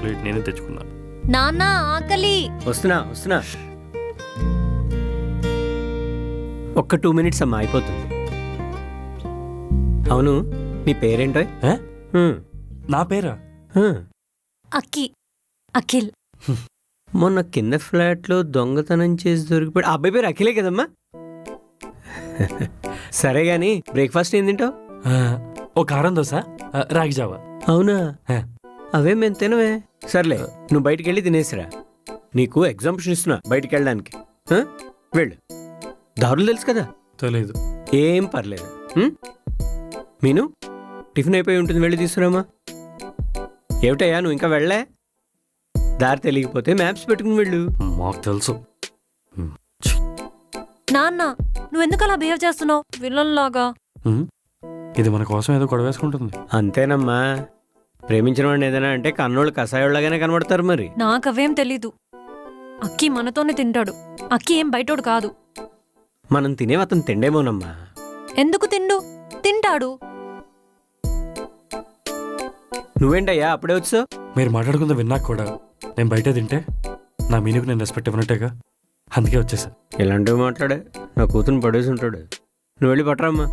Plate నేనే తెచ్చుకున్నా. నాన్న ఆకలి. వస్తున్నా వస్తున్నా. ఒక్క 2 minutes అమ్మా, అయిపోతుంది. అవును, నీ పేరేంటో? ఏ? నా పేరా? అఖిల్. మొన్న కింద ఫ్లాట్లో దొంగతనం చేసి దొరికిపోయాడు. ఆ అబ్బాయి పేరు అఖిలే కదమ్మా? సరే గాని బ్రేక్ఫాస్ట్ ఏం తింటావు? ఓ కారం దోశ, రాగి జావా. అవునా? హ. అవే మేము తినవే. సర్లే, నువ్వు బయటికి వెళ్ళి తినేసిరా. నీకు ఎగ్జాంప్షన్ ఇస్తున్నా బయటికి వెళ్ళడానికి. వెళ్ళు. దారులు తెలుసు కదా? తెలీదు. ఏం పర్లేదు. మీను, టిఫిన్ అయిపోయి ఉంటుంది, వెళ్ళి తీసుకురామా. ఏమిటయ్యా నువ్వు ఇంకా వెళ్ళే? దారి తెలియకపోతే మ్యాప్స్ పెట్టుకుని వెళ్ళు. మాకు తెలుసు. నాన్న నువ్వెందుకు అలా బిహేవ్ చేస్తున్నావు విలన్లాగా? ఇది మన కోసం ఏదో గొడవ వేసుకుంటుంది. అంతేనమ్మా, ప్రేమించిన వాడిని ఏదైనా అంటే కన్నోళ్ళు కషాయోళ్ళగానే కనబడతారు. మరి నాకవేం తెలీదు. అక్కి మనతోనే తింటాడు. అక్కి ఏం బయటోడు కాదు. మనం తినేవి అతను తిండేమోనమ్మా. ఎందుకు తింటాడు. నువ్వేంటయ్యా అప్పుడే వచ్చావు? మీరు మాట్లాడుకుందా విన్నాక కూడా నేను బయట తింటే నా మీనుకు నేను రెస్పెక్ట్ ఇవ్వనట్టేగా, అందుకే వచ్చేసా. ఇలాంటివి మాట్లాడే నా కూతురుని పడేసి ఉంటాడు. నువ్వు వెళ్ళి పట్టరామ్మా.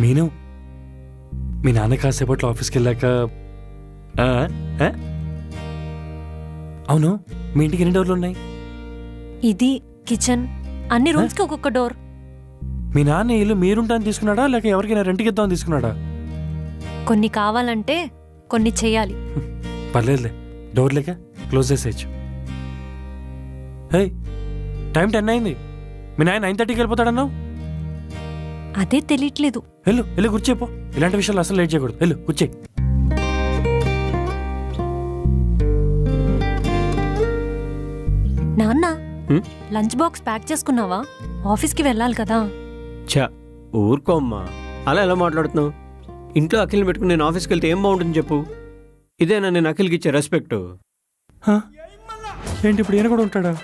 మీను, మీ నాన్న కాసేపట్లో ఆఫీస్కి వెళ్ళాక అవును, మీ ఇంటికి ఎన్ని డోర్లు ఉన్నాయి? ఇది కిచెన్, అన్ని రూమ్స్ కి ఒక్కొక్క డోర్. మీ నాన్న ఇల్లు మీరుంటాను తీసుకున్నాడా లేక ఎవరికైనా రెంట్కి ఇద్దామని తీసుకున్నాడా? కొన్ని కావాలంటే కొన్ని చెయ్యాలి. పర్లేదులే, డోర్ లేక క్లోజ్ చేసేయచ్చు. హే, టైం 10 అయింది. మీ నాయన 9:30కి వెళ్ళిపోతాడన్నావు. అదే తెలియట్లేదు. వెళ్ళు కూర్చేపో. ఇలాంటి విషయాలు అసలు లేట్ చేయకూడదు. వెళ్ళు కూర్చే. నాన్న లంచ్ బాక్స్ ప్యాక్ చేసుకున్నావా? ఆఫీస్కి వెళ్ళాలి కదా. చా ఊరుకోమ్మా, అలా ఎలా మాట్లాడుతున్నావు? ఇంట్లో అఖిల్ని పెట్టుకుని నేను ఆఫీస్కి వెళ్తే ఏం బాగుంటుంది చెప్పు? ఇదేనా నేను అఖిల్కి ఇచ్చే రెస్పెక్ట్? ఏంటి ఇప్పుడు ఈయన కూడా ఉంటాడా?